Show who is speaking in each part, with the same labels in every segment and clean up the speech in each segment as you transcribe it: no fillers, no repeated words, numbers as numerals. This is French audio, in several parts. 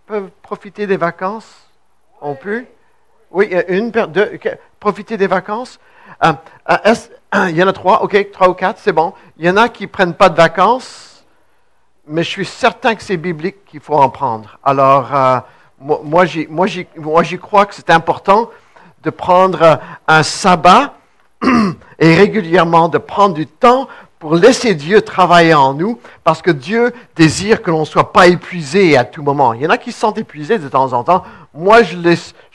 Speaker 1: peuvent profiter des vacances? On peut? Oui, deux, profiter des vacances. Il y en a 3, OK, 3 ou 4, c'est bon. Il y en a qui ne prennent pas de vacances, mais je suis certain que c'est biblique qu'il faut en prendre. Alors, moi, j'y crois que c'est important de prendre un sabbat et régulièrement de prendre du temps pour laisser Dieu travailler en nous, parce que Dieu désire que l'on ne soit pas épuisé à tout moment. Il y en a qui se sentent épuisés de temps en temps. Moi, je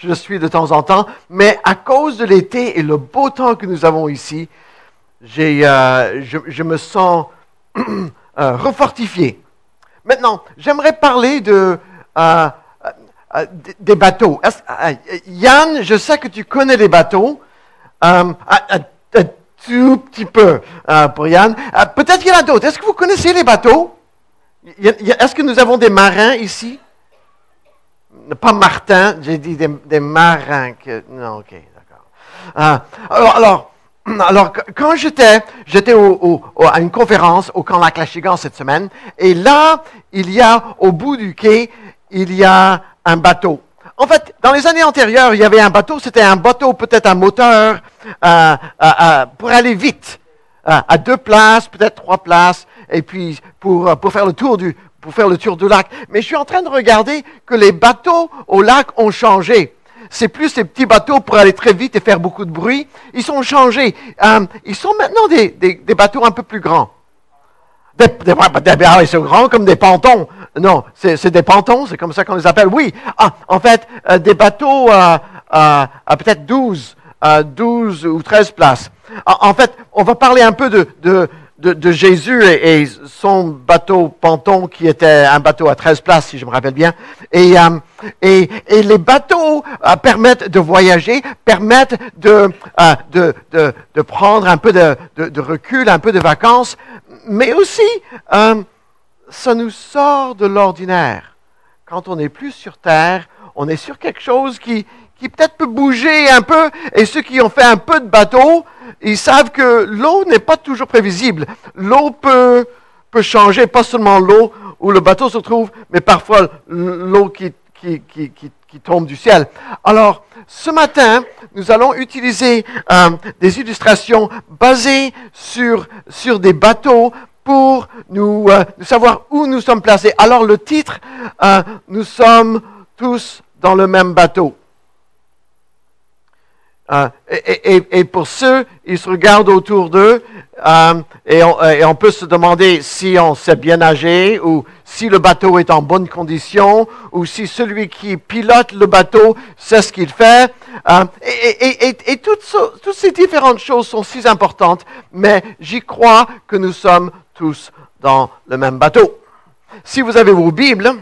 Speaker 1: le suis de temps en temps, mais à cause de l'été et le beau temps que nous avons ici, je me sens refortifié. Maintenant, j'aimerais parler des bateaux. Yann, je sais que tu connais les bateaux. Un tout petit peu pour Yann. Peut-être qu'il y en a d'autres. Est-ce que vous connaissez les bateaux? Est-ce que nous avons des marins ici? Pas Martin, j'ai dit des marins. Non, ok, d'accord. Alors, quand j'étais à une conférence au camp Lac-Lachigan cette semaine, et là, au bout du quai, il y a un bateau. En fait, dans les années antérieures, il y avait un bateau, c'était un bateau peut-être à moteur pour aller vite, à 2 places, peut-être 3 places, et puis pour faire le tour du lac. Mais je suis en train de regarder que les bateaux au lac ont changé. C'est plus ces petits bateaux pour aller très vite et faire beaucoup de bruit. Ils sont changés. Ils sont maintenant des bateaux un peu plus grands. Ils sont grands comme des pontons. Non, c'est des pontons, c'est comme ça qu'on les appelle. Oui, en fait, des bateaux à peut-être 12 ou 13 places. En fait, on va parler un peu de Jésus et son bateau ponton qui était un bateau à 13 places, si je me rappelle bien. Et les bateaux permettent de voyager, permettent de prendre un peu de recul, un peu de vacances, mais aussi, ça nous sort de l'ordinaire. Quand on n'est plus sur terre, on est sur quelque chose qui peut-être peut bouger un peu, et ceux qui ont fait un peu de bateau, ils savent que l'eau n'est pas toujours prévisible. L'eau peut changer, pas seulement l'eau où le bateau se trouve, mais parfois l'eau qui tombe du ciel. Alors, ce matin, nous allons utiliser des illustrations basées sur des bateaux pour nous savoir où nous sommes placés. Alors, le titre, nous sommes tous dans le même bateau. Et pour ceux, ils se regardent autour d'eux et on peut se demander si on sait bien nager ou si le bateau est en bonne condition ou si celui qui pilote le bateau sait ce qu'il fait. Et toutes ces différentes choses sont si importantes, mais j'y crois que nous sommes tous dans le même bateau. Si vous avez vos Bibles,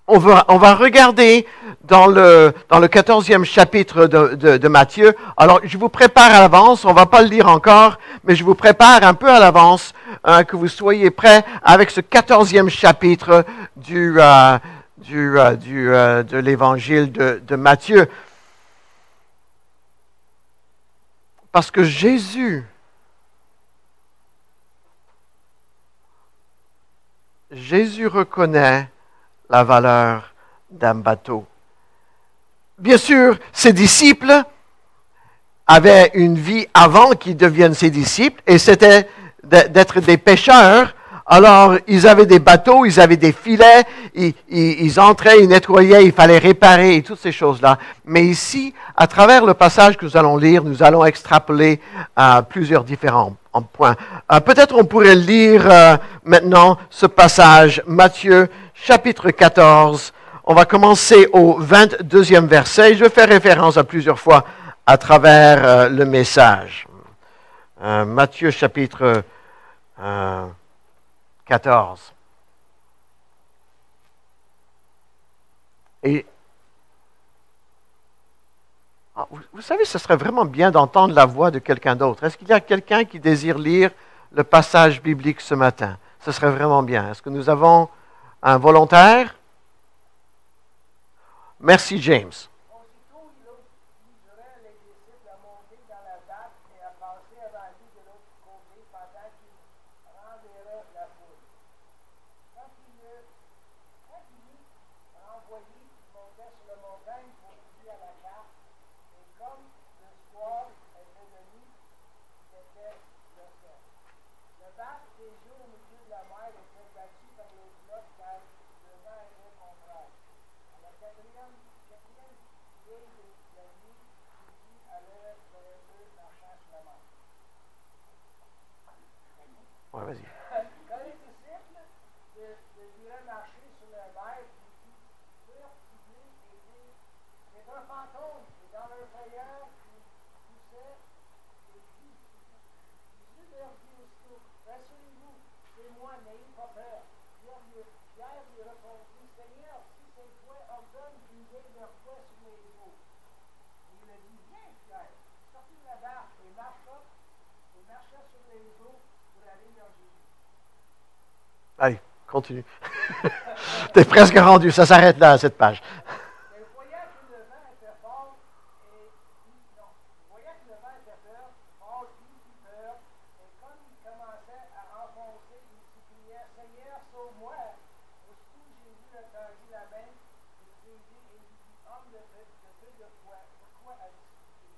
Speaker 1: on va regarder dans le 14e chapitre de Matthieu. Alors, je vous prépare à l'avance, on ne va pas le lire encore, mais je vous prépare un peu à l'avance que vous soyez prêts avec ce 14e chapitre de l'évangile de Matthieu. Parce que Jésus reconnaît la valeur d'un bateau. Bien sûr, ses disciples avaient une vie avant qu'ils deviennent ses disciples, et c'était d'être des pêcheurs. Alors, ils avaient des bateaux, ils avaient des filets, ils entraient, ils nettoyaient, il fallait réparer et toutes ces choses-là. Mais ici, à travers le passage que nous allons lire, nous allons extrapoler plusieurs différents points. Peut-être on pourrait lire maintenant ce passage, Matthieu chapitre 14. On va commencer au 22e verset. Je vais faire référence à plusieurs fois à travers le message. Matthieu chapitre 14. Et vous savez, ce serait vraiment bien d'entendre la voix de quelqu'un d'autre. Est-ce qu'il y a quelqu'un qui désire lire le passage biblique ce matin? Ce serait vraiment bien. Est-ce que nous avons un volontaire? Merci, James.
Speaker 2: Aussitôt, il obligerait les disciples à monter dans la barque et à passer avant lui de l'autre côté pendant qu'il renverrait la foule. Quand il eut renversé Pierre lui répondit, Seigneur, si c'est toi, ordonne qu'ils mettent leur foi sur les eaux. Et il a dit, viens, Pierre, sortez de la barque et marcha sur les eaux pour aller vers Jésus.
Speaker 1: Allez, continue. T'es presque rendu, ça s'arrête là, à cette page.
Speaker 2: Mais voyant que le vent était fort, voyant que le vent était fort, il eut peur, et comme il commençait à enfoncer, il s'écriait, Seigneur, sauve-moi. Aussitôt Jésus étendit la main, il saisit et lui dit, homme de peu de foi, pourquoi as-tu douté?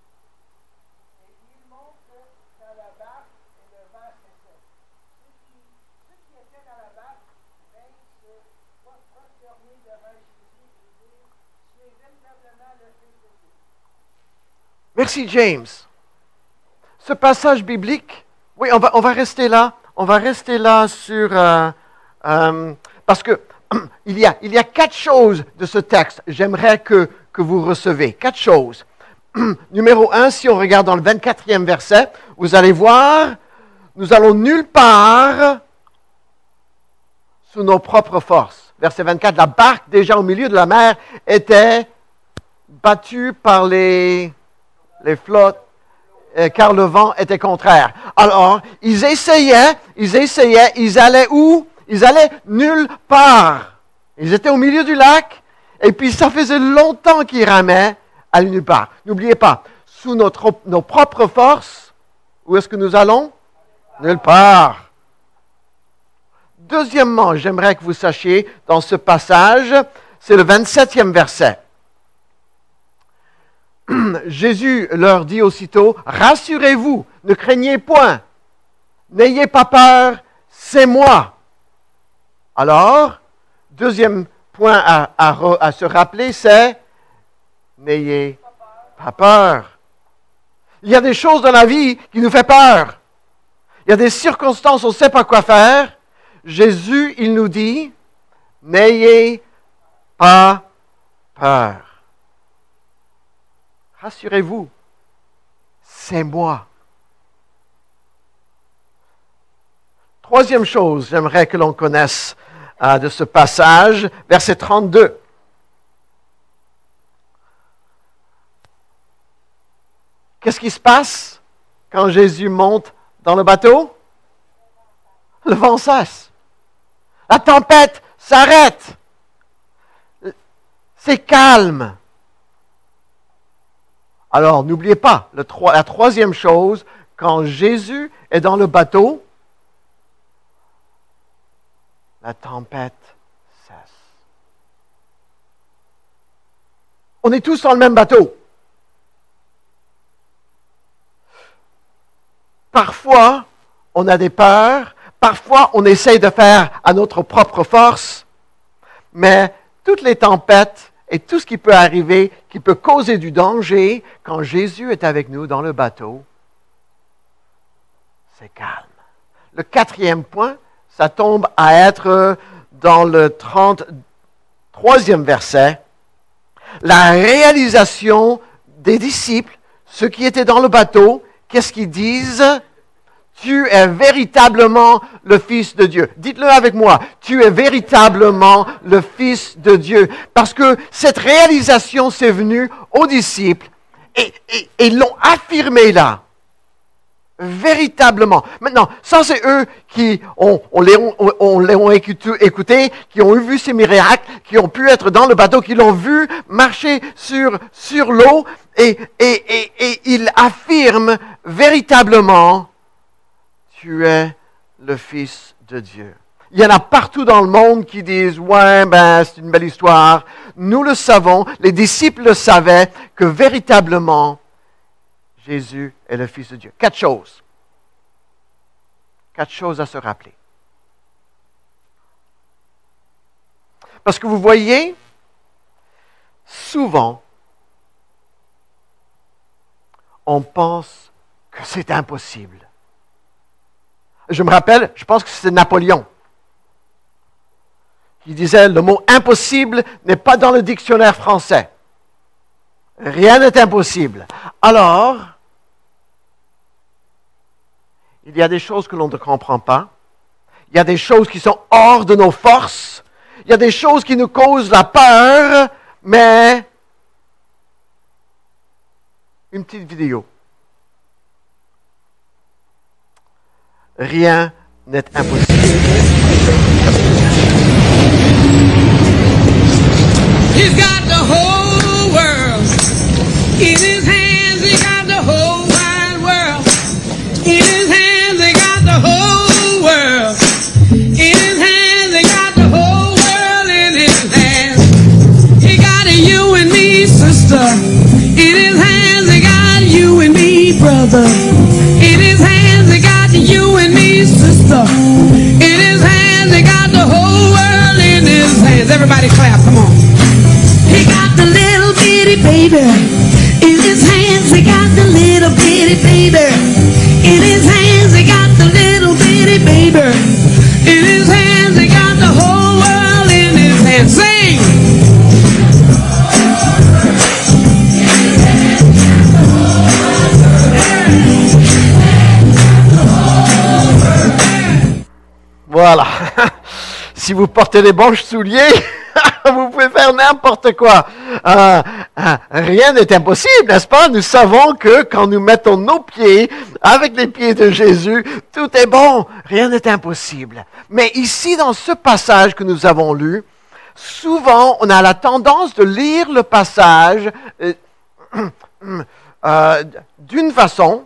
Speaker 2: Et il monte dans la barque et le vent cessait. Ceux qui étaient dans la barque vinrent se prosterner devant Jésus et dire, tu es véritablement le Fils de Dieu.
Speaker 1: Merci, James. Ce passage biblique, oui, on va rester là. On va rester là sur... parce que il y a 4 choses de ce texte. J'aimerais que vous recevez. 4 choses. Numéro 1, si on regarde dans le 24e verset, vous allez voir, nous allons nulle part sous nos propres forces. Verset 24, la barque déjà au milieu de la mer était battue par les flottes, car le vent était contraire. Alors, ils essayaient, ils allaient où? Ils allaient nulle part. Ils étaient au milieu du lac, et puis ça faisait longtemps qu'ils ramaient à nulle part. N'oubliez pas, sous nos propres forces, où est-ce que nous allons? Nulle part. Deuxièmement, j'aimerais que vous sachiez, dans ce passage, c'est le 27e verset. Jésus leur dit aussitôt, « Rassurez-vous, ne craignez point, n'ayez pas peur, c'est moi. » Alors, deuxième point à se rappeler, c'est « N'ayez pas peur. » Il y a des choses dans la vie qui nous font peur. Il y a des circonstances, on ne sait pas quoi faire. Jésus, il nous dit, « N'ayez pas peur. » Rassurez-vous, c'est moi. Troisième chose, j'aimerais que l'on connaisse de ce passage, verset 32. Qu'est-ce qui se passe quand Jésus monte dans le bateau? Le vent cesse. La tempête s'arrête. C'est calme. Alors, n'oubliez pas, la troisième chose, quand Jésus est dans le bateau, la tempête cesse. On est tous dans le même bateau. Parfois, on a des peurs. Parfois, on essaye de faire à notre propre force. Mais toutes les tempêtes et tout ce qui peut arriver, qui peut causer du danger, quand Jésus est avec nous dans le bateau, c'est calme. Le 4e point, ça tombe à être dans le 33e verset. La réalisation des disciples, ceux qui étaient dans le bateau, qu'est-ce qu'ils disent? Tu es véritablement le Fils de Dieu. Dites-le avec moi. Tu es véritablement le Fils de Dieu. Parce que cette réalisation s'est venue aux disciples et l'ont affirmé là. Véritablement. Maintenant, ça c'est eux qui l'ont écouté, qui ont vu ces miracles, qui ont pu être dans le bateau, qui l'ont vu marcher sur l'eau et ils affirment véritablement, tu es le Fils de Dieu. Il y en a partout dans le monde qui disent, ouais, c'est une belle histoire. Nous le savons, les disciples le savaient, que véritablement, Jésus est le Fils de Dieu. 4 choses. 4 choses à se rappeler. Parce que vous voyez, souvent, on pense que c'est impossible. Je me rappelle, je pense que c'est Napoléon qui disait, le mot impossible n'est pas dans le dictionnaire français. Rien n'est impossible. Alors, il y a des choses que l'on ne comprend pas. Il y a des choses qui sont hors de nos forces. Il y a des choses qui nous causent la peur, mais une petite vidéo. Rien n'est impossible.
Speaker 3: He's got the whole world in his hands. He got the whole wide world in his hands. He got the whole world in his hands. He got the whole world in his hands. He got you and me, sister, in his hands. He got you and me, brother, in his hands. He got you and me, sister, in his hands. He got the whole world in his hands. Everybody clap, come on. He got the little bitty baby in his hands. He got the little bitty baby in his hands. He got the little bitty baby in his hands. He got the whole world in his hands. Sing!
Speaker 1: Voilà. Si vous portez les bons souliers, vous pouvez faire n'importe quoi. Rien n'est impossible, n'est-ce pas? Nous savons que quand nous mettons nos pieds avec les pieds de Jésus, tout est bon. Rien n'est impossible. Mais ici, dans ce passage que nous avons lu, souvent, on a la tendance de lire le passage d'une façon,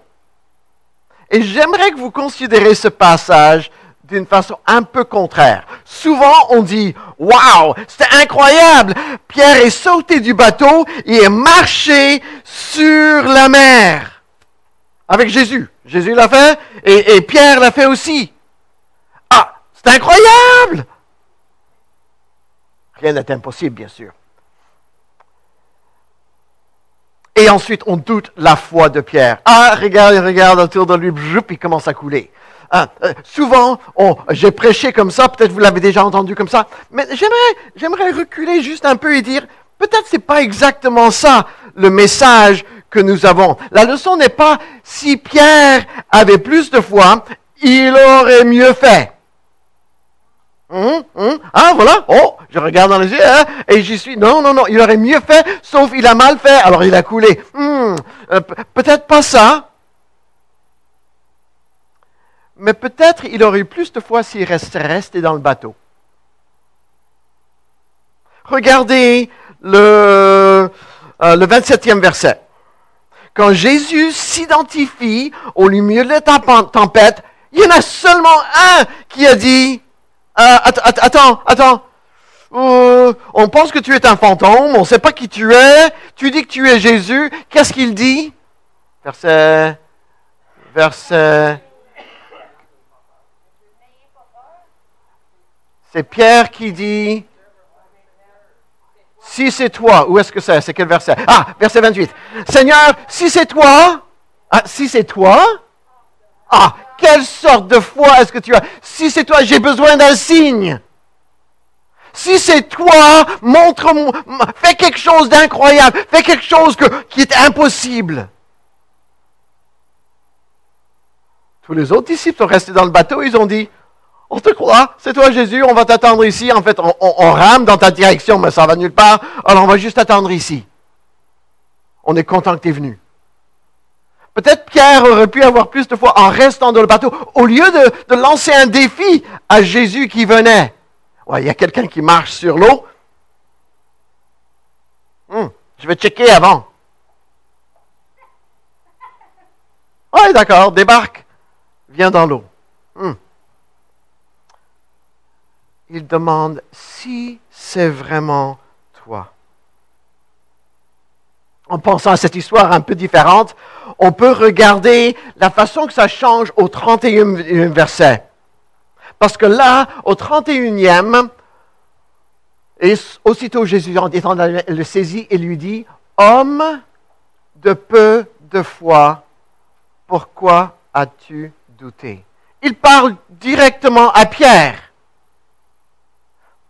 Speaker 1: et j'aimerais que vous considérez ce passage d'une façon un peu contraire. Souvent, on dit « Wow, c'était incroyable! Pierre est sauté du bateau et est marché sur la mer. » Avec Jésus. Jésus l'a fait et Pierre l'a fait aussi. Ah, c'est incroyable! Rien n'est impossible, bien sûr. Et ensuite, on doute la foi de Pierre. Ah, regarde autour de lui, il commence à couler. Souvent, j'ai prêché comme ça, peut-être vous l'avez déjà entendu comme ça, mais j'aimerais reculer juste un peu et dire, peut-être c'est pas exactement ça le message que nous avons. La leçon n'est pas si Pierre avait plus de foi, il aurait mieux fait. Ah, voilà, je regarde dans les yeux, et j'y suis, non, il aurait mieux fait, sauf il a mal fait, alors il a coulé. Peut-être pas ça. Mais peut-être il aurait eu plus de foi s'il restait dans le bateau. Regardez le 27e verset. Quand Jésus s'identifie au milieu de la tempête, il y en a seulement un qui a dit attends, on pense que tu es un fantôme, on ne sait pas qui tu es, tu dis que tu es Jésus, qu'est-ce qu'il dit? Verset. C'est Pierre qui dit, si c'est toi, où est-ce que c'est? C'est quel verset? Ah, verset 28. Seigneur, si c'est toi, quelle sorte de foi est-ce que tu as? Si c'est toi, j'ai besoin d'un signe. Si c'est toi, montre-moi, fais quelque chose d'incroyable, fais quelque chose qui est impossible. Tous les autres disciples sont restés dans le bateau, ils ont dit, on te croit, c'est toi Jésus, on va t'attendre ici. En fait, on rame dans ta direction, mais ça va nulle part. Alors on va juste t'attendre ici. On est content que tu es venu. Peut-être Pierre aurait pu avoir plus de foi en restant dans le bateau, au lieu de lancer un défi à Jésus qui venait. Ouais, il y a quelqu'un qui marche sur l'eau. Je vais checker avant. Ouais, d'accord, débarque. Viens dans l'eau. Il demande si c'est vraiment toi. En pensant à cette histoire un peu différente, on peut regarder la façon que ça change au 31e verset. Parce que là, au 31e, et aussitôt Jésus le saisit et lui dit, « Homme de peu de foi, pourquoi as-tu douté? » Il parle directement à Pierre.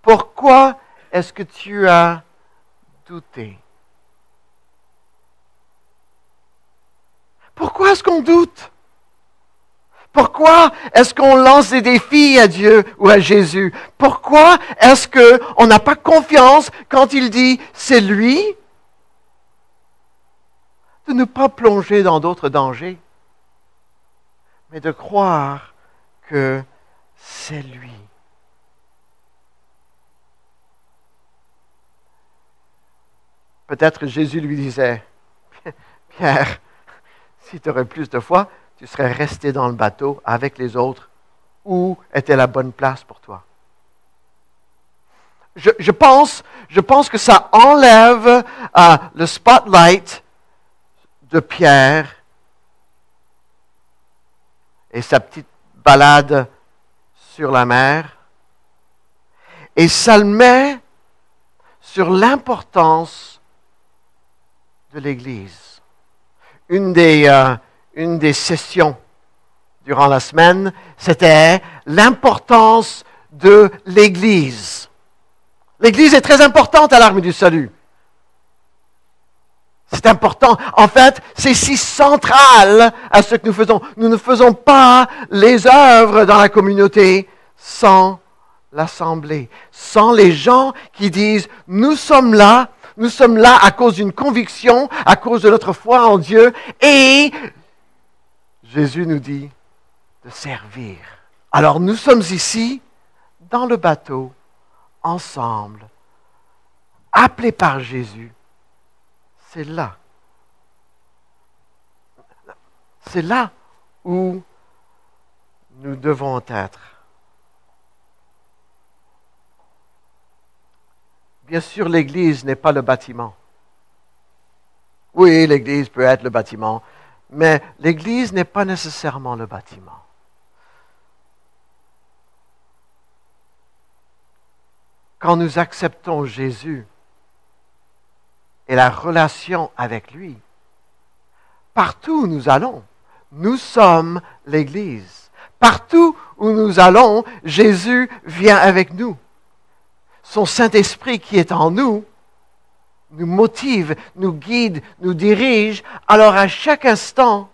Speaker 1: Pourquoi est-ce que tu as douté? Pourquoi est-ce qu'on doute? Pourquoi est-ce qu'on lance des défis à Dieu ou à Jésus? Pourquoi est-ce qu'on n'a pas confiance quand il dit « c'est lui » de ne pas plonger dans d'autres dangers, mais de croire que c'est lui. Peut-être Jésus lui disait, Pierre, si tu aurais plus de foi, tu serais resté dans le bateau avec les autres. Où était la bonne place pour toi? Je pense que ça enlève le spotlight de Pierre et sa petite balade sur la mer, et ça le met sur l'importance de l'Église. Une des sessions durant la semaine, c'était l'importance de l'Église. L'Église est très importante à l'Armée du Salut. C'est important. En fait, c'est si central à ce que nous faisons. Nous ne faisons pas les œuvres dans la communauté sans l'Assemblée, sans les gens qui disent « Nous sommes là à cause d'une conviction, à cause de notre foi en Dieu. » Et Jésus nous dit de servir. Alors nous sommes ici, dans le bateau, ensemble, appelés par Jésus. C'est là. C'est là où nous devons être. Bien sûr, l'Église n'est pas le bâtiment. Oui, l'Église peut être le bâtiment, mais l'Église n'est pas nécessairement le bâtiment. Quand nous acceptons Jésus et la relation avec lui, partout où nous allons, nous sommes l'Église. Partout où nous allons, Jésus vient avec nous. Son Saint-Esprit qui est en nous nous motive, nous guide, nous dirige. Alors à chaque instant,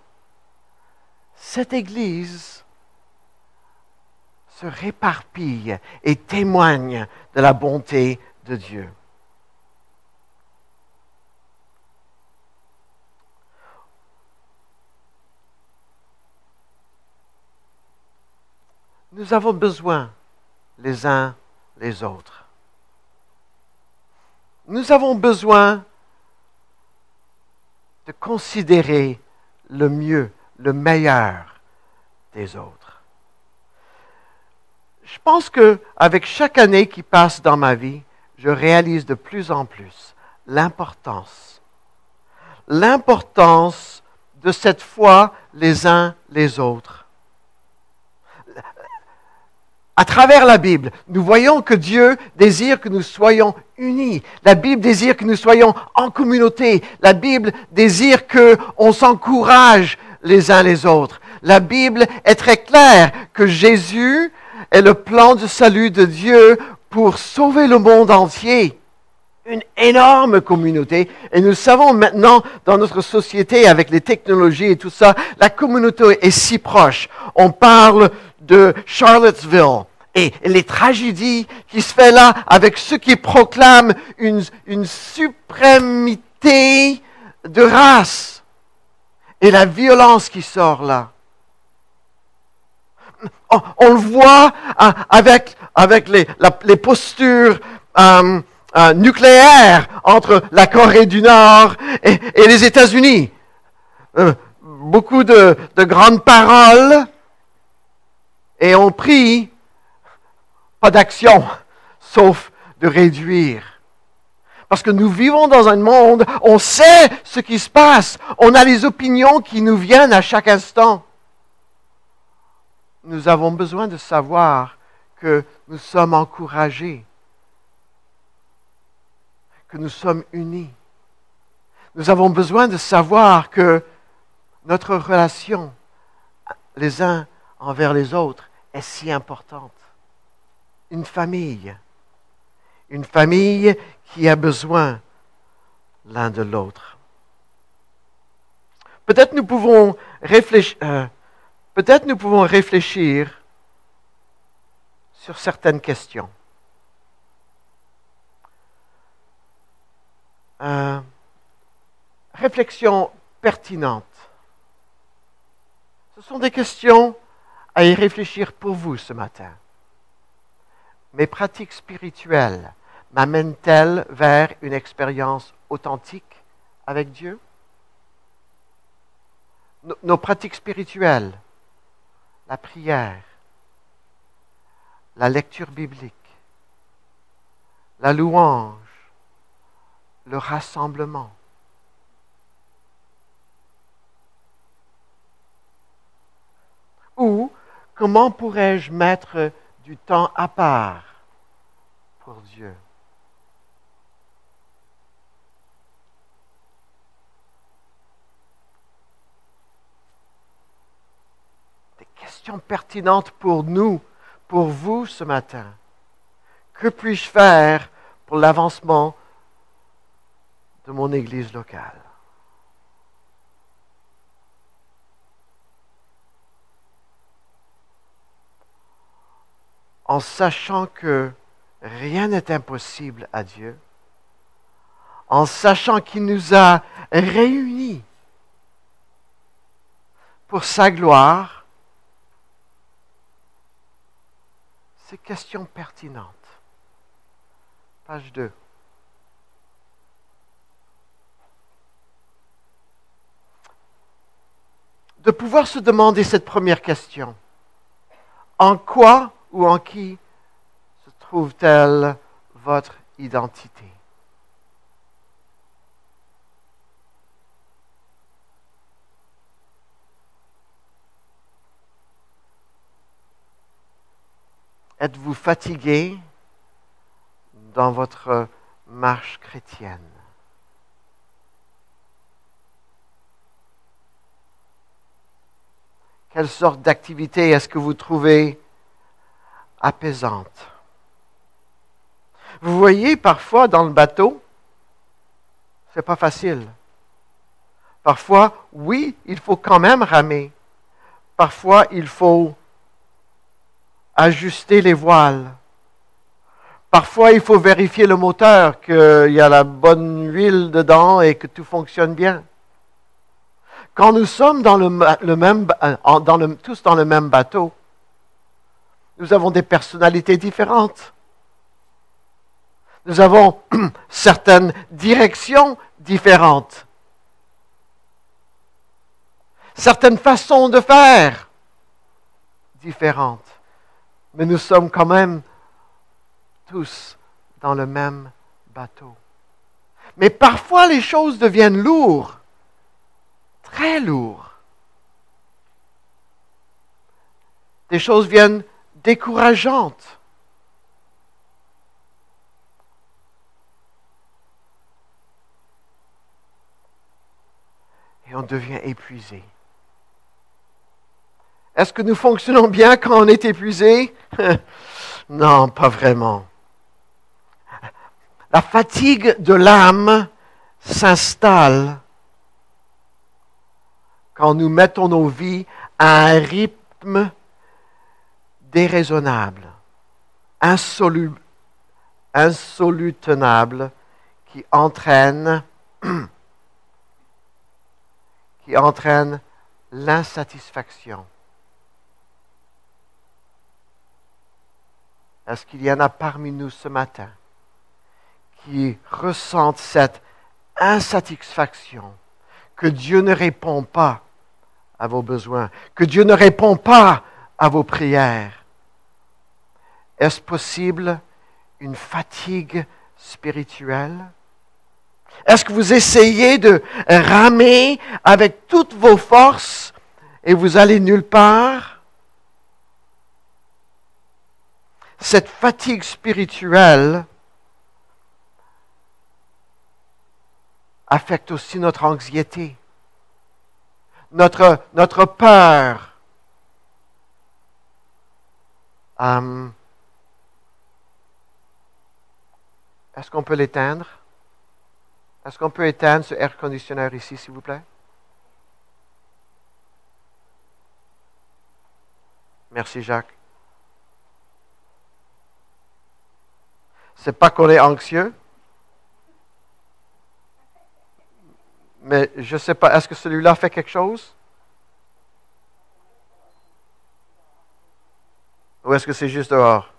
Speaker 1: cette Église se réparpille et témoigne de la bonté de Dieu. Nous avons besoin les uns les autres. Nous avons besoin de considérer le mieux, le meilleur des autres. Je pense qu'avec chaque année qui passe dans ma vie, je réalise de plus en plus l'importance de cette foi les uns les autres. À travers la Bible, nous voyons que Dieu désire que nous soyons unis. La Bible désire que nous soyons en communauté. La Bible désire qu'on s'encourage les uns les autres. La Bible est très claire que Jésus est le plan de salut de Dieu pour sauver le monde entier. Une énorme communauté. Et nous savons maintenant, dans notre société, avec les technologies et tout ça, la communauté est si proche. On parle de Charlottesville et les tragédies qui se font là avec ceux qui proclament une suprémité de race et la violence qui sort là. On le voit avec les postures nucléaires entre la Corée du Nord et les États-Unis. Beaucoup de grandes paroles. Et on prie, pas d'action, sauf de réduire. Parce que nous vivons dans un monde, on sait ce qui se passe, on a les opinions qui nous viennent à chaque instant. Nous avons besoin de savoir que nous sommes encouragés, que nous sommes unis. Nous avons besoin de savoir que notre relation, les uns envers les autres, est si importante. Une famille qui a besoin l'un de l'autre. Peut-être nous pouvons peut-être nous pouvons réfléchir sur certaines questions. Réflexion pertinente. Ce sont des questions à y réfléchir pour vous ce matin. Mes pratiques spirituelles m'amènent-elles vers une expérience authentique avec Dieu? Nos pratiques spirituelles, la prière, la lecture biblique, la louange, le rassemblement. Ou comment pourrais-je mettre du temps à part pour Dieu? Des questions pertinentes pour nous, pour vous ce matin. Que puis-je faire pour l'avancement de mon Église locale? En sachant que rien n'est impossible à Dieu, en sachant qu'il nous a réunis pour sa gloire, ces questions pertinentes. Page 2. De pouvoir se demander cette première question. En quoi ou en qui se trouve-t-elle votre identité? Êtes-vous fatigué dans votre marche chrétienne? Quelle sorte d'activité est-ce que vous trouvez apaisante? Vous voyez, parfois dans le bateau, c'est pas facile. Parfois, oui, il faut quand même ramer. Parfois, il faut ajuster les voiles. Parfois, il faut vérifier le moteur, qu'il y a la bonne huile dedans et que tout fonctionne bien. Quand nous sommes tous dans le même bateau, nous avons des personnalités différentes. Nous avons certaines directions différentes. Certaines façons de faire différentes. Mais nous sommes quand même tous dans le même bateau. Mais parfois, les choses deviennent lourdes. Très lourdes. Des choses viennent décourageantes. Et on devient épuisé. Est-ce que nous fonctionnons bien quand on est épuisé? Non, pas vraiment. La fatigue de l'âme s'installe quand nous mettons nos vies à un rythme déraisonnable, insolutenable, qui entraîne l'insatisfaction. Est-ce qu'il y en a parmi nous ce matin qui ressentent cette insatisfaction, que Dieu ne répond pas à vos besoins, que Dieu ne répond pas à vos prières? Est-ce possible une fatigue spirituelle? Est-ce que vous essayez de ramer avec toutes vos forces et vous allez nulle part? Cette fatigue spirituelle affecte aussi notre anxiété, notre peur. Est-ce qu'on peut l'éteindre? Est-ce qu'on peut éteindre ce air conditionneur ici, s'il vous plaît? Merci, Jacques. C'est pas qu'on est anxieux, mais je ne sais pas, est-ce que celui-là fait quelque chose? Ou est-ce que c'est juste dehors?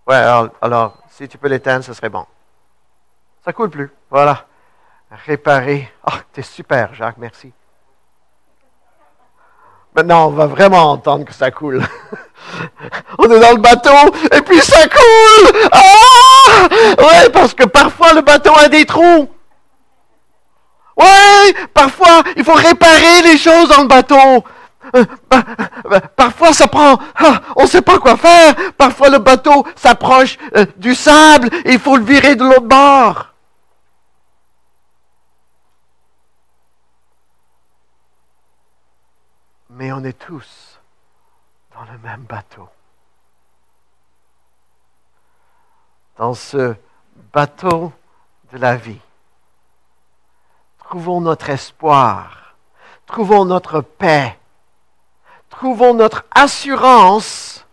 Speaker 1: Ouais, alors, si tu peux l'éteindre, ce serait bon. Ça coule plus. Voilà. Réparer. Ah, t'es super, Jacques, merci. Maintenant, on va vraiment entendre que ça coule. On est dans le bateau, et puis ça coule! Ah! Ouais, parce que parfois, le bateau a des trous. Ouais, parfois, il faut réparer les choses dans le bateau. Parfois, ça prend... on ne sait pas quoi faire. Parfois, le bateau s'approche du sable et il faut le virer de l'autre bord. Mais on est tous dans le même bateau. Dans ce bateau de la vie. Trouvons notre espoir. Trouvons notre paix. Trouvons notre assurance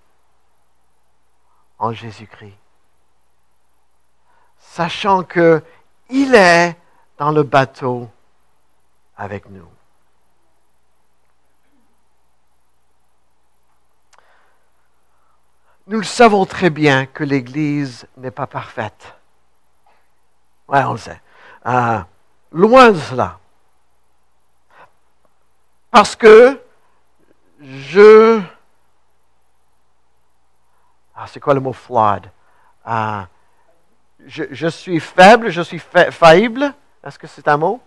Speaker 1: en Jésus-Christ. Sachant qu'il est dans le bateau avec nous. Nous le savons très bien que l'Église n'est pas parfaite. Oui, on le sait. Loin de cela. Parce que c'est quoi le mot flawed? Je suis faible, je suis faillible. Est-ce que c'est un mot?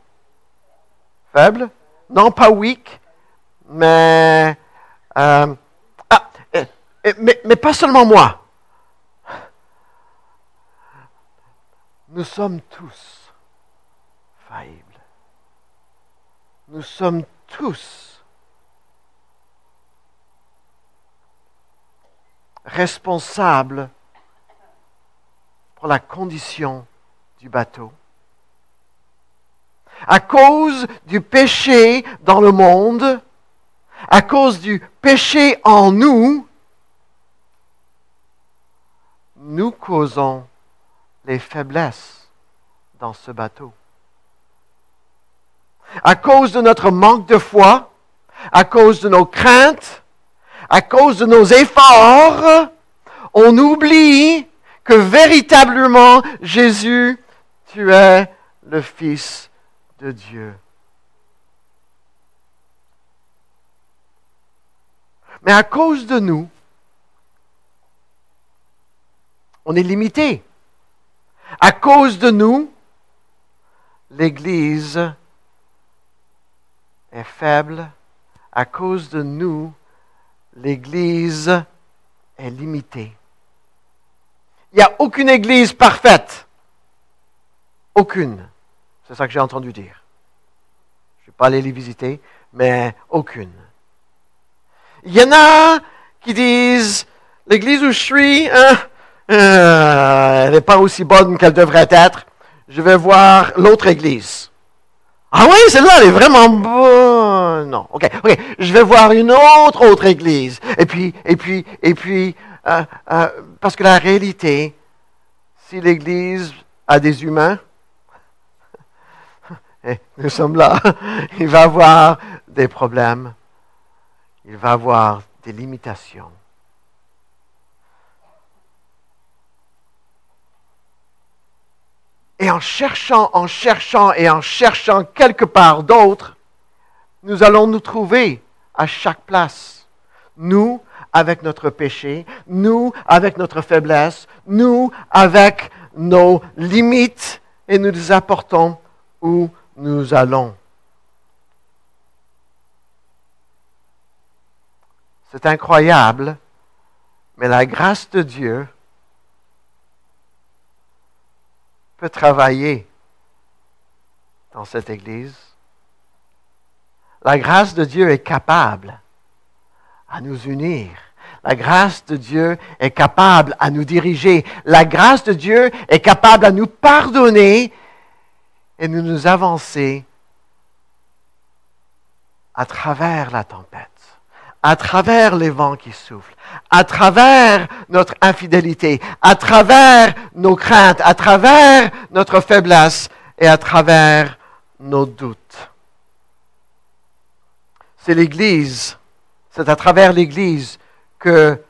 Speaker 1: Faible? Non, pas weak, mais... mais pas seulement moi. Nous sommes tous faillibles. Nous sommes tous responsables pour la condition du bateau. À cause du péché dans le monde, à cause du péché en nous, nous causons les faiblesses dans ce bateau. À cause de notre manque de foi, à cause de nos craintes, à cause de nos efforts, on oublie que véritablement, Jésus, tu es le Fils de Dieu. Mais à cause de nous, on est limité. À cause de nous, l'Église est faible. À cause de nous, l'Église est limitée. Il n'y a aucune Église parfaite. Aucune. C'est ça que j'ai entendu dire. Je ne vais pas aller les visiter, mais aucune. Il y en a qui disent, l'Église où je suis, elle n'est pas aussi bonne qu'elle devrait être. Je vais voir l'autre Église. Ah oui, celle-là, elle est vraiment bonne. Non, ok. Je vais voir une autre Église. Et puis, parce que la réalité, si l'Église a des humains, et nous sommes là, il va avoir des problèmes, il va avoir des limitations. Et en cherchant quelque part d'autre, nous allons nous trouver à chaque place. Nous, avec notre péché, nous, avec notre faiblesse, nous, avec nos limites, et nous les apportons où nous allons. C'est incroyable, mais la grâce de Dieu peut travailler dans cette Église. La grâce de Dieu est capable à nous unir. La grâce de Dieu est capable à nous diriger. La grâce de Dieu est capable à nous pardonner et de nous avancer à travers la tempête, à travers les vents qui soufflent, à travers notre infidélité, à travers nos craintes, à travers notre faiblesse et à travers nos doutes. C'est l'Église, c'est à travers l'Église que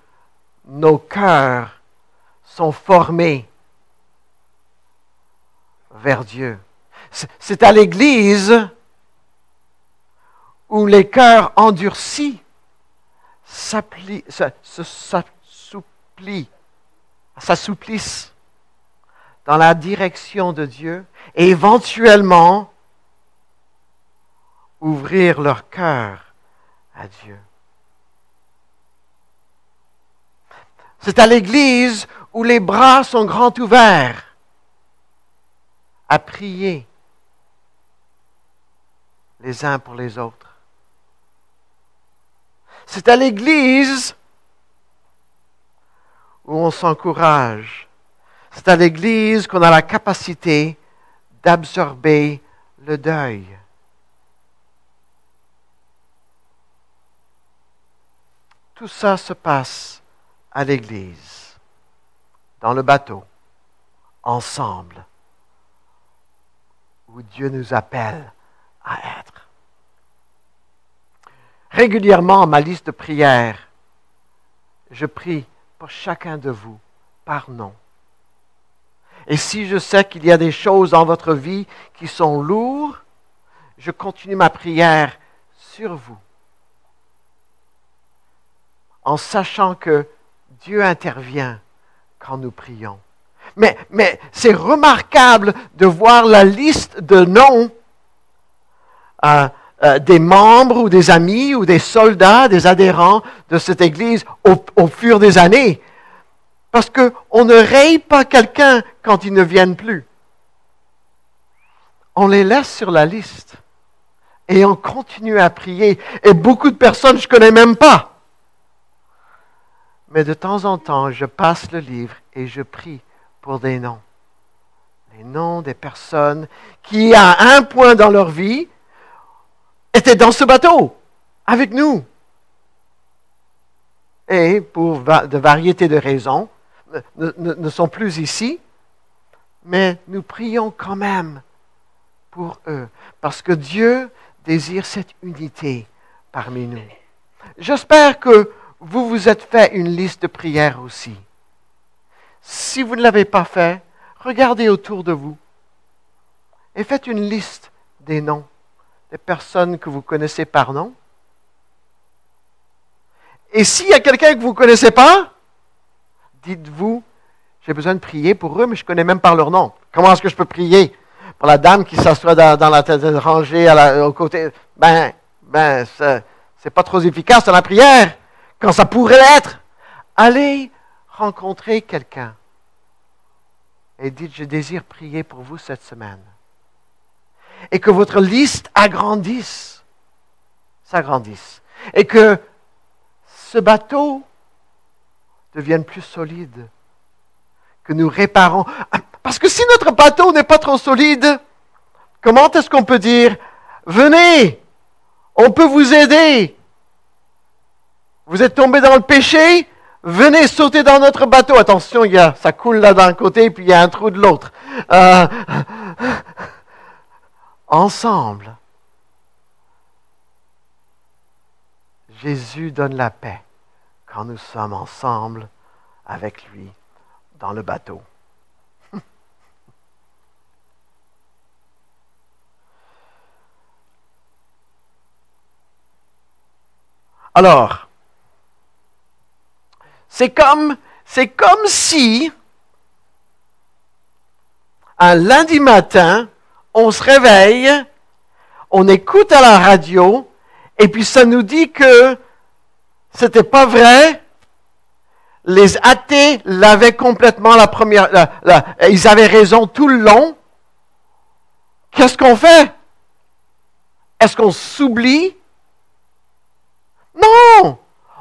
Speaker 1: nos cœurs sont formés vers Dieu. C'est à l'Église où les cœurs endurcis s'assouplissent dans la direction de Dieu et éventuellement ouvrir leur cœur à Dieu. C'est à l'Église où les bras sont grands ouverts à prier les uns pour les autres. C'est à l'Église où on s'encourage. C'est à l'Église qu'on a la capacité d'absorber le deuil. Tout ça se passe à l'Église, dans le bateau, ensemble, où Dieu nous appelle à être. Régulièrement, ma liste de prières, je prie pour chacun de vous par nom. Et si je sais qu'il y a des choses dans votre vie qui sont lourdes, je continue ma prière sur vous, en sachant que Dieu intervient quand nous prions. Mais c'est remarquable de voir la liste de noms des membres ou des amis ou des soldats, des adhérents de cette Église au fur des années. Parce qu'on ne raye pas quelqu'un quand ils ne viennent plus. On les laisse sur la liste et on continue à prier. Et beaucoup de personnes, je ne connais même pas. Mais de temps en temps, je passe le livre et je prie pour des noms. Les noms des personnes qui, à un point dans leur vie, étaient dans ce bateau, avec nous. Et pour de variétés de raisons, ne sont plus ici, mais nous prions quand même pour eux, parce que Dieu désire cette unité parmi nous. J'espère que vous vous êtes fait une liste de prières aussi. Si vous ne l'avez pas fait, regardez autour de vous et faites une liste des noms des personnes que vous connaissez par nom. Et s'il y a quelqu'un que vous ne connaissez pas, dites-vous, j'ai besoin de prier pour eux, mais je ne connais même pas leur nom. Comment est-ce que je peux prier pour la dame qui s'assoit dans la tête de rangée au côté? C'est pas trop efficace dans la prière, quand ça pourrait l'être. Allez rencontrer quelqu'un et dites, je désire prier pour vous cette semaine. Et que votre liste s'agrandisse. Et que ce bateau devienne plus solide. Que nous réparons. Parce que si notre bateau n'est pas trop solide, comment est-ce qu'on peut dire, venez, on peut vous aider. Vous êtes tombé dans le péché, venez sauter dans notre bateau. Attention, ça coule là d'un côté, puis il y a un trou de l'autre. Ensemble, Jésus donne la paix quand nous sommes ensemble avec lui dans le bateau. Alors, c'est comme si un lundi matin, on se réveille, on écoute à la radio, et puis ça nous dit que c'était pas vrai. Les athées l'avaient complètement ils avaient raison tout le long. Qu'est-ce qu'on fait? Est-ce qu'on s'oublie? Non!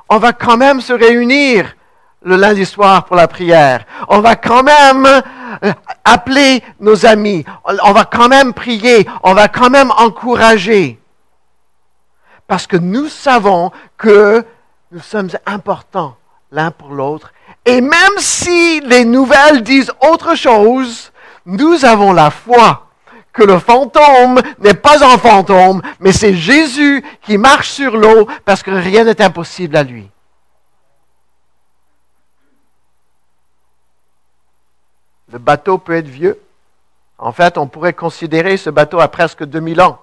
Speaker 1: On va quand même se réunir le lundi soir pour la prière. On va quand même appeler nos amis, on va quand même prier, on va quand même encourager. Parce que nous savons que nous sommes importants l'un pour l'autre. Et même si les nouvelles disent autre chose, nous avons la foi que le fantôme n'est pas un fantôme, mais c'est Jésus qui marche sur l'eau parce que rien n'est impossible à lui. Le bateau peut être vieux. En fait, on pourrait considérer ce bateau à presque 2000 ans.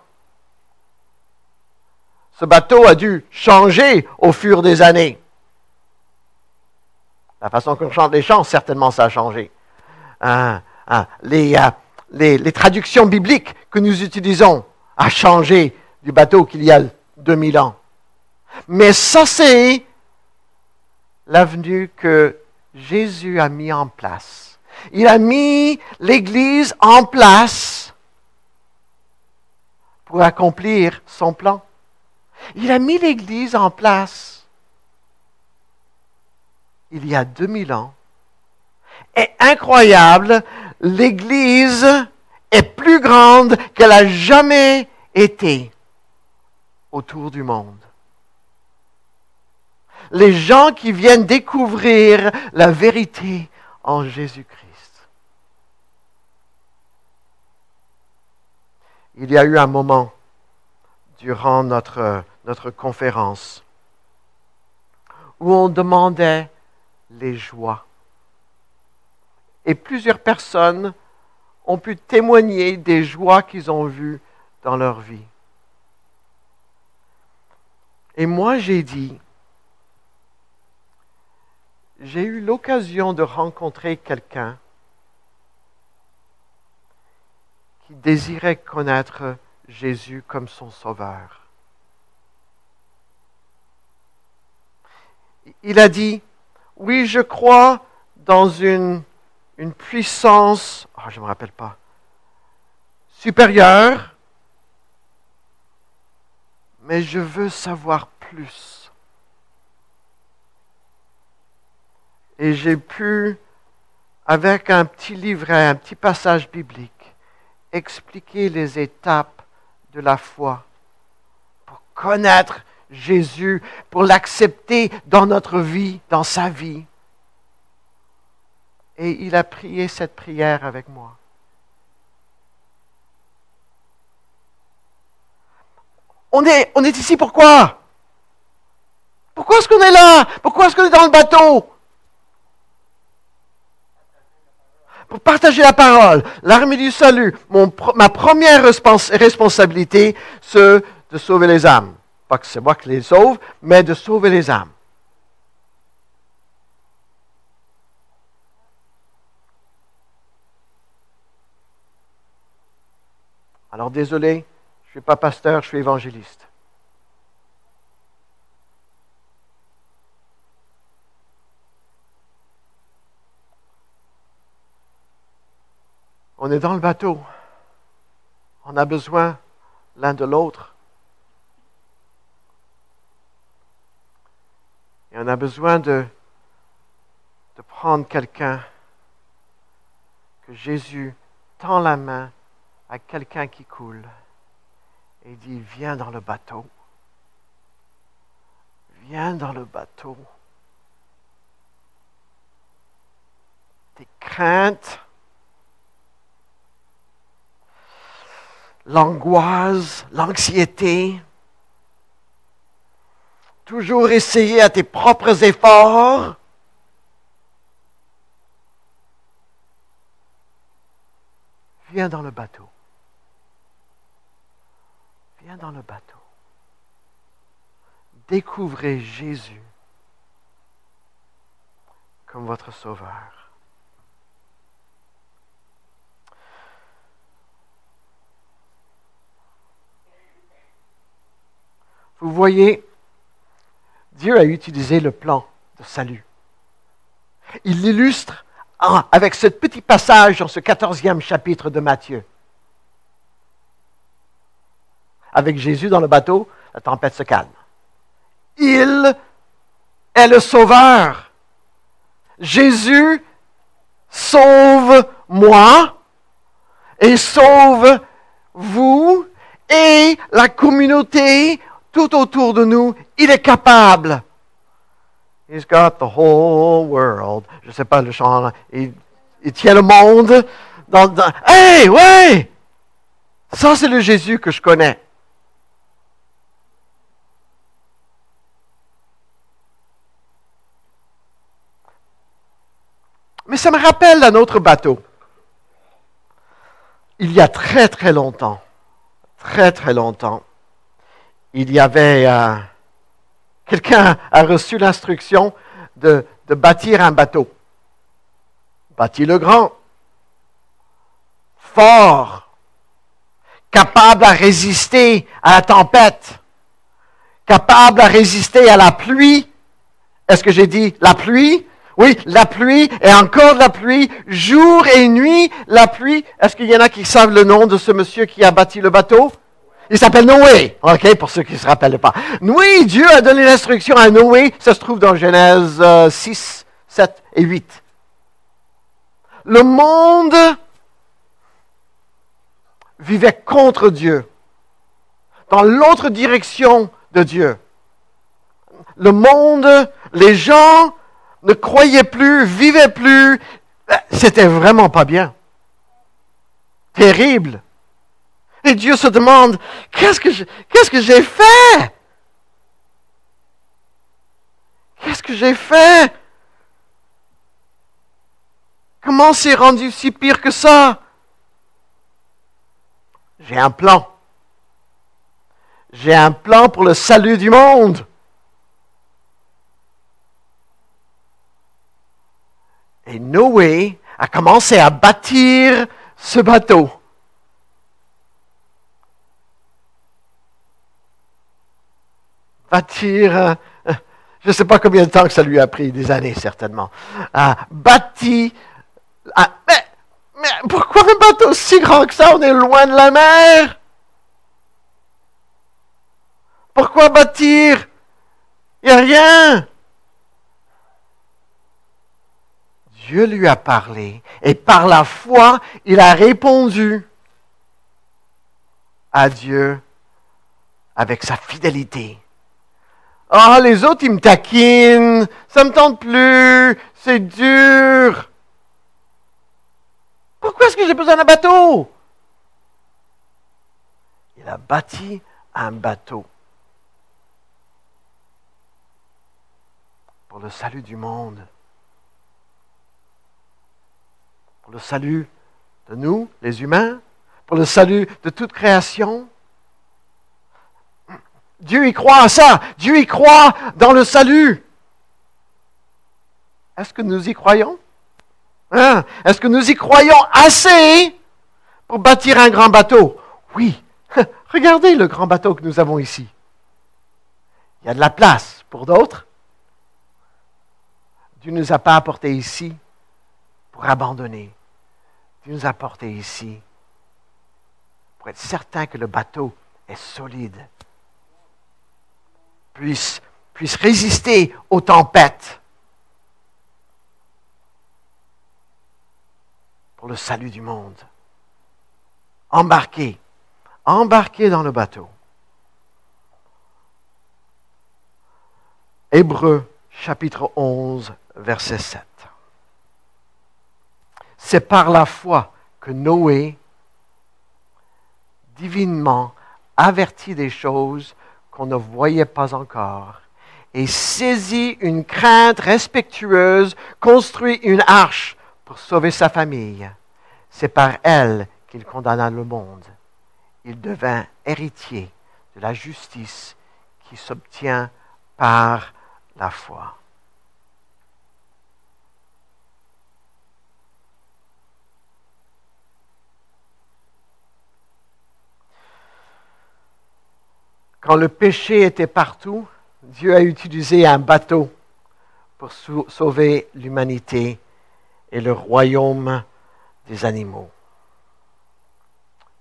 Speaker 1: Ce bateau a dû changer au fur des années. La façon qu'on chante les chants, certainement, ça a changé. Les traductions bibliques que nous utilisons ont changé du bateau qu'il y a 2000 ans. Mais ça, c'est l'avenue que Jésus a mis en place. Il a mis l'Église en place pour accomplir son plan. Il a mis l'Église en place il y a 2000 ans. Et incroyable, l'Église est plus grande qu'elle a jamais été autour du monde. Les gens qui viennent découvrir la vérité en Jésus-Christ. Il y a eu un moment durant notre conférence où on demandait les joies. Et plusieurs personnes ont pu témoigner des joies qu'ils ont vues dans leur vie. Et moi, j'ai dit, j'ai eu l'occasion de rencontrer quelqu'un qui désirait connaître Jésus comme son sauveur. Il a dit, oui, je crois dans une puissance, je ne me rappelle pas, supérieure, mais je veux savoir plus. Et j'ai pu, avec un petit livret, un petit passage biblique, expliquer les étapes de la foi pour connaître Jésus, pour l'accepter dans notre vie, dans sa vie. Et il a prié cette prière avec moi. On est ici pourquoi? Pourquoi est-ce qu'on est là? Pourquoi est-ce qu'on est dans le bateau? Pour partager la parole, l'armée du salut. Ma première responsabilité, c'est de sauver les âmes. Pas que c'est moi qui les sauve, mais de sauver les âmes. Alors désolé, je ne suis pas pasteur, je suis évangéliste. On est dans le bateau. On a besoin l'un de l'autre. Et on a besoin de prendre quelqu'un que Jésus tend la main à quelqu'un qui coule et dit, viens dans le bateau. Viens dans le bateau. Tes craintes, l'angoisse, l'anxiété, toujours essayer à tes propres efforts. Viens dans le bateau. Viens dans le bateau. Découvrez Jésus comme votre sauveur. Vous voyez, Dieu a utilisé le plan de salut. Il l'illustre avec ce petit passage dans ce 14e chapitre de Matthieu. Avec Jésus dans le bateau, la tempête se calme. Il est le sauveur. Jésus sauve moi et sauve vous et la communauté tout autour de nous. Il est capable. He's got the whole world. Je ne sais pas le chant. Il tient le monde dans... Hey, ouais! Ça, c'est le Jésus que je connais. Mais ça me rappelle un autre bateau. Il y a très, très longtemps, il y avait... quelqu'un a reçu l'instruction de bâtir un bateau. Bâtir le grand, fort, capable à résister à la tempête, capable à résister à la pluie. Est-ce que j'ai dit la pluie? Oui, la pluie et encore de la pluie, jour et nuit, la pluie. Est-ce qu'il y en a qui savent le nom de ce monsieur qui a bâti le bateau? Il s'appelle Noé, ok, pour ceux qui ne se rappellent pas. Oui, Dieu a donné l'instruction à Noé, ça se trouve dans Genèse 6, 7 et 8. Le monde vivait contre Dieu, dans l'autre direction de Dieu. Le monde, les gens ne croyaient plus, vivaient plus. C'était vraiment pas bien. Terrible. Et Dieu se demande, qu'est-ce que j'ai fait? Qu'est-ce que j'ai fait? Comment c'est rendu si pire que ça? J'ai un plan. J'ai un plan pour le salut du monde. Et Noé a commencé à bâtir ce bateau. Bâtir, je ne sais pas combien de temps que ça lui a pris, des années certainement. Bâti. Mais pourquoi un bateau si grand que ça? On est loin de la mer. Pourquoi bâtir? Il n'y a rien. Dieu lui a parlé et par la foi, il a répondu à Dieu avec sa fidélité. Ah, les autres, ils me taquinent, ça ne me tente plus, c'est dur. Pourquoi est-ce que j'ai besoin d'un bateau? Il a bâti un bateau pour le salut du monde. Pour le salut de nous, les humains, pour le salut de toute création. Dieu y croit à ça. Dieu y croit dans le salut. Est-ce que nous y croyons? Hein? Est-ce que nous y croyons assez pour bâtir un grand bateau? Oui. Regardez le grand bateau que nous avons ici. Il y a de la place pour d'autres. Dieu ne nous a pas apportés ici pour abandonner. Dieu nous a apportés ici pour être certain que le bateau est solide, puisse résister aux tempêtes pour le salut du monde. Embarquez dans le bateau. Hébreux chapitre 11, verset 7. C'est par la foi que Noé, divinement averti des choses qu'on ne voyait pas encore, et saisi une crainte respectueuse, construit une arche pour sauver sa famille. C'est par elle qu'il condamna le monde. Il devint héritier de la justice qui s'obtient par la foi. Quand le péché était partout, Dieu a utilisé un bateau pour sauver l'humanité et le royaume des animaux.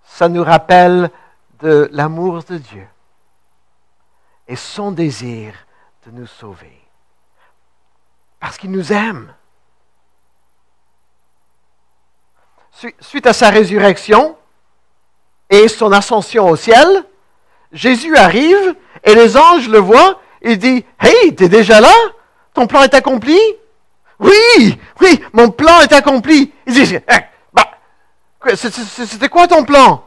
Speaker 1: Ça nous rappelle de l'amour de Dieu et son désir de nous sauver. Parce qu'il nous aime. suite à sa résurrection et son ascension au ciel, Jésus arrive et les anges le voient et disent « Hey, t'es déjà là? Ton plan est accompli? » « Oui, oui, mon plan est accompli. » Ils disent « C'était quoi ton plan?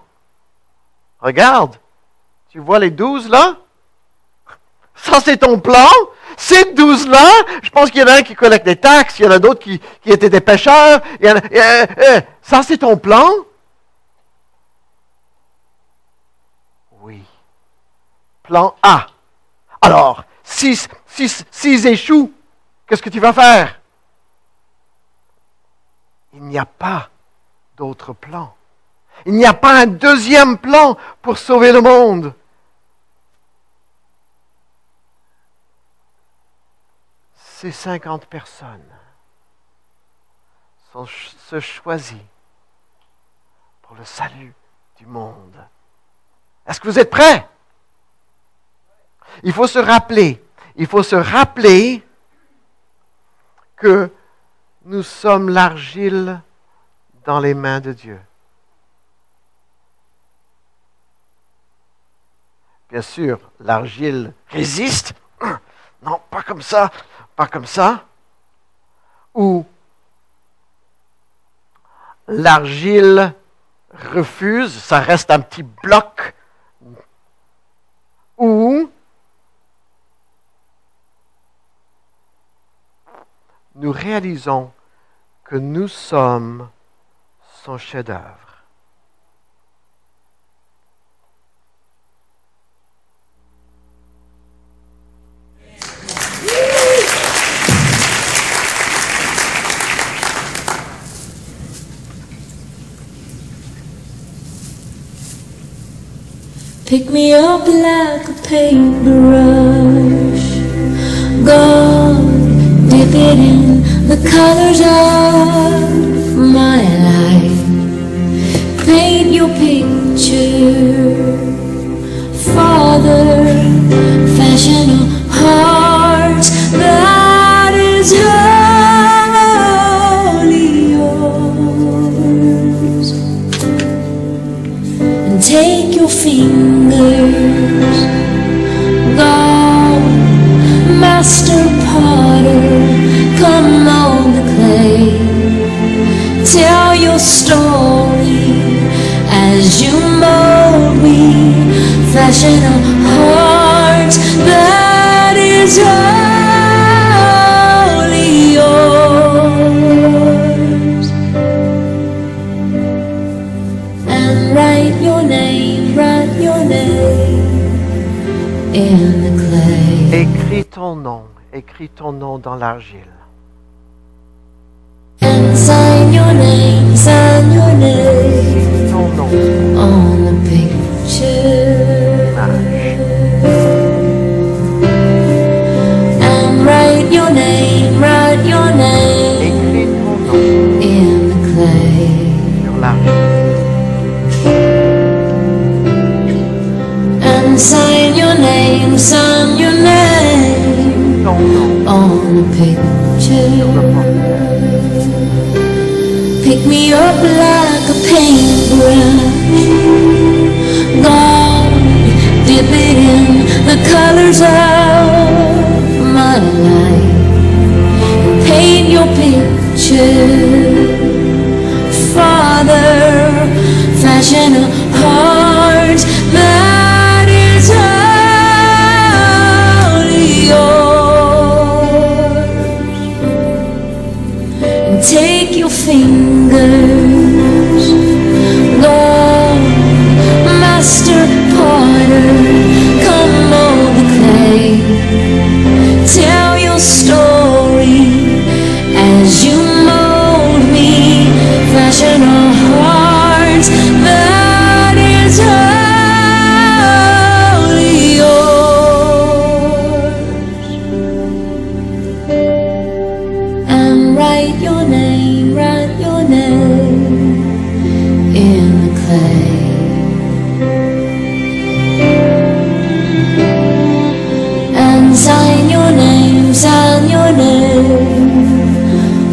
Speaker 1: Regarde, tu vois les 12 là? Ça, c'est ton plan? Ces 12-là, je pense qu'il y en a un qui collecte des taxes, il y en a d'autres qui étaient des pêcheurs. Ça, c'est ton plan? Oui. Plan A. Alors, s'ils échouent, qu'est-ce que tu vas faire? Il n'y a pas d'autre plan. Il n'y a pas un deuxième plan pour sauver le monde. Ces 50 personnes se choisies pour le salut du monde. Est-ce que vous êtes prêts? Il faut se rappeler que nous sommes l'argile dans les mains de Dieu. Bien sûr, l'argile résiste. Non, pas comme ça, pas comme ça. Ou l'argile refuse, ça reste un petit bloc. Ou nous réalisons que nous sommes son chef-d'œuvre.
Speaker 4: Pick me up like a paintbrush, God, dip it in the colors of my life. Paint your picture, Father, fashion a heart that is wholly yours. And take your fingers, God, Master Potter, come on the clay. Tell your story as you mold me, fashion a heart that is wholly yours. And write your name in the clay.
Speaker 1: Écris ton nom dans l'argile.
Speaker 4: And sign your name
Speaker 1: Écris ton nom.
Speaker 4: on the picture. And write your name
Speaker 1: Écris ton nom
Speaker 4: in the clay.
Speaker 1: sur l'argile.
Speaker 4: And sign your name
Speaker 1: Ton nom
Speaker 4: on the picture. Pick me up like a paintbrush, God, dip it in the colors of my life. Paint your picture, Father, fashion a heart that is wholly yours. And take your fingers, Lord, Master Potter, come mold the clay. Tell your story as you mold me, fashion a heart that is wholly yours. And write your name in the clay. And sign your name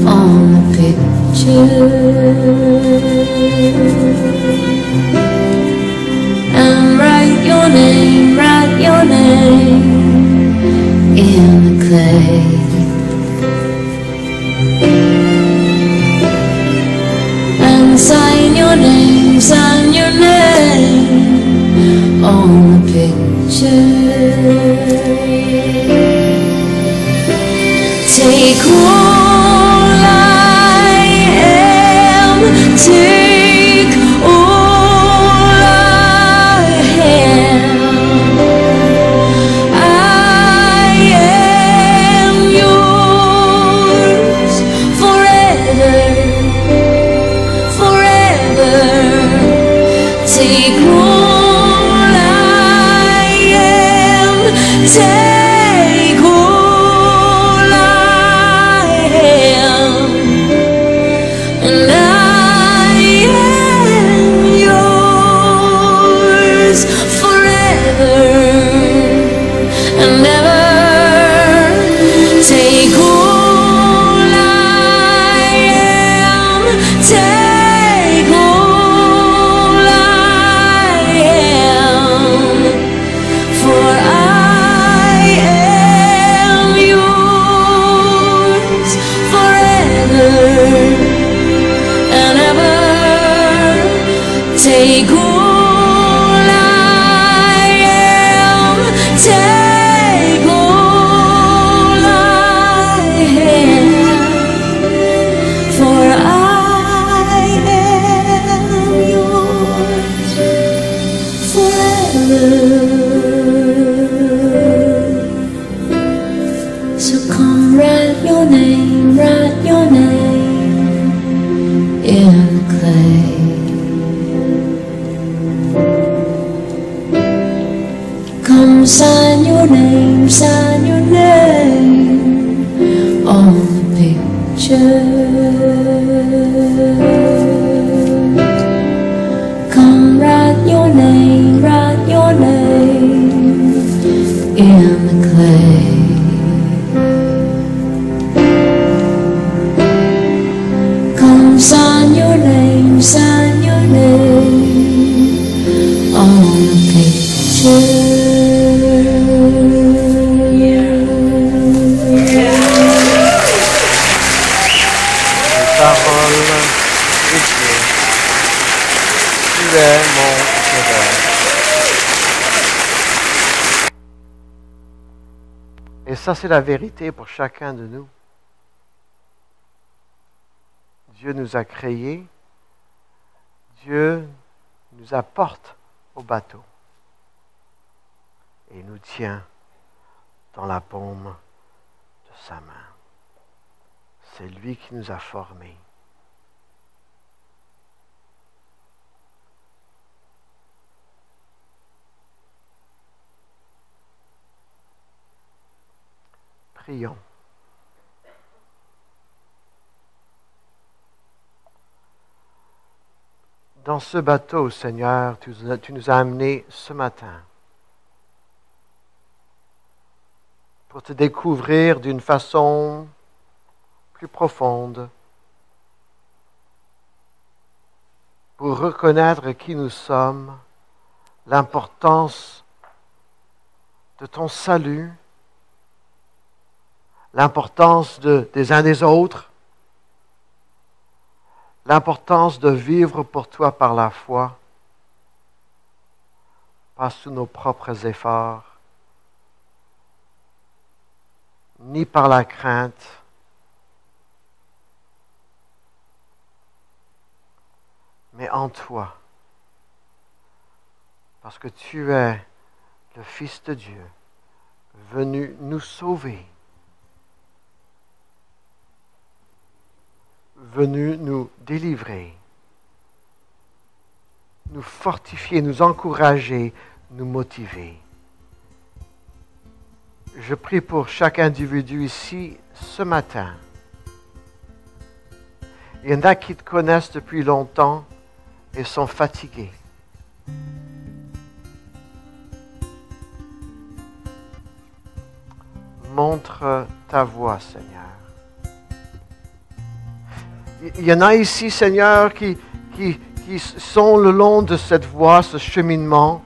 Speaker 4: on the picture. And write your name in the clay. And sign your name on the picture. Take all I am, take all I am. I am yours forever, forever. Take all I am, take all I am, and I am yours forever and ever. Take all I am, take all I am, for I am yours forever and ever. Take all I am, take all I am, for I am yours forever. So come, write your name in the clay. Come, sign your name on the picture. Come, write your name in the clay. Come, sign your name on the picture.
Speaker 1: Parole de Dieu. Tu es mon sauveur. Et ça, c'est la vérité pour chacun de nous. Dieu nous a créés. Dieu nous apporte au bateau et nous tient dans la paume de sa main. C'est lui qui nous a formés. Prions. Dans ce bateau, Seigneur, tu nous as amenés ce matin pour te découvrir d'une façon plus profonde, pour reconnaître qui nous sommes, l'importance de ton salut, l'importance des uns des autres, l'importance de vivre pour toi par la foi, pas sous nos propres efforts, ni par la crainte, mais en toi, parce que tu es le Fils de Dieu, venu nous sauver, venu nous délivrer, nous fortifier, nous encourager, nous motiver. Je prie pour chaque individu ici ce matin. Il y en a qui te connaissent depuis longtemps et sont fatigués. Montre ta voix, Seigneur. Il y en a ici, Seigneur, qui sont le long de cette voie, ce cheminement,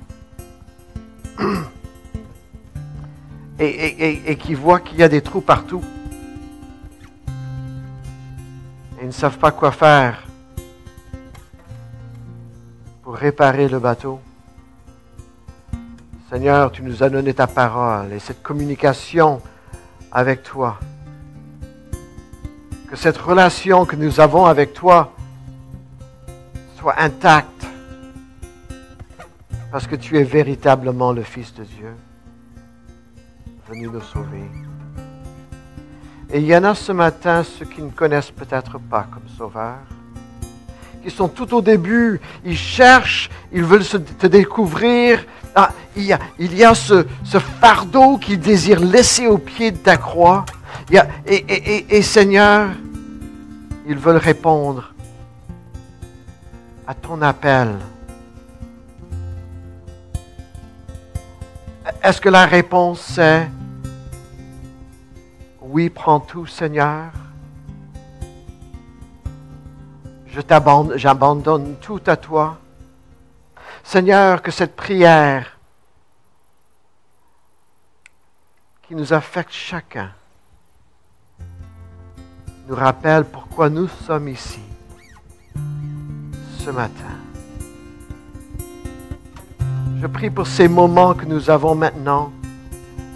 Speaker 1: et qui voient qu'il y a des trous partout. Et ils ne savent pas quoi faire pour réparer le bateau. Seigneur, tu nous as donné ta parole et cette communication avec toi. Que cette relation que nous avons avec toi soit intacte. Parce que tu es véritablement le Fils de Dieu, venu nous sauver. Et il y en a ce matin, ceux qui ne connaissent peut-être pas comme Sauveur, qui sont tout au début, ils cherchent, ils veulent te découvrir. Ah, il y a ce fardeau qu'ils désirent laisser au pied de ta croix. Et Seigneur, ils veulent répondre à ton appel. Est-ce que la réponse c'est oui, prends tout, Seigneur. J'abandonne tout à toi. Seigneur, que cette prière qui nous affecte chacun nous rappelle pourquoi nous sommes ici ce matin. Je prie pour ces moments que nous avons maintenant,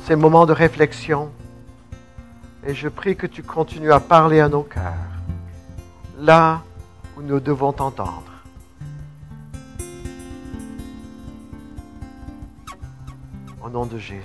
Speaker 1: ces moments de réflexion, et je prie que tu continues à parler à nos cœurs, là où nous devons t'entendre. Au nom de Jésus.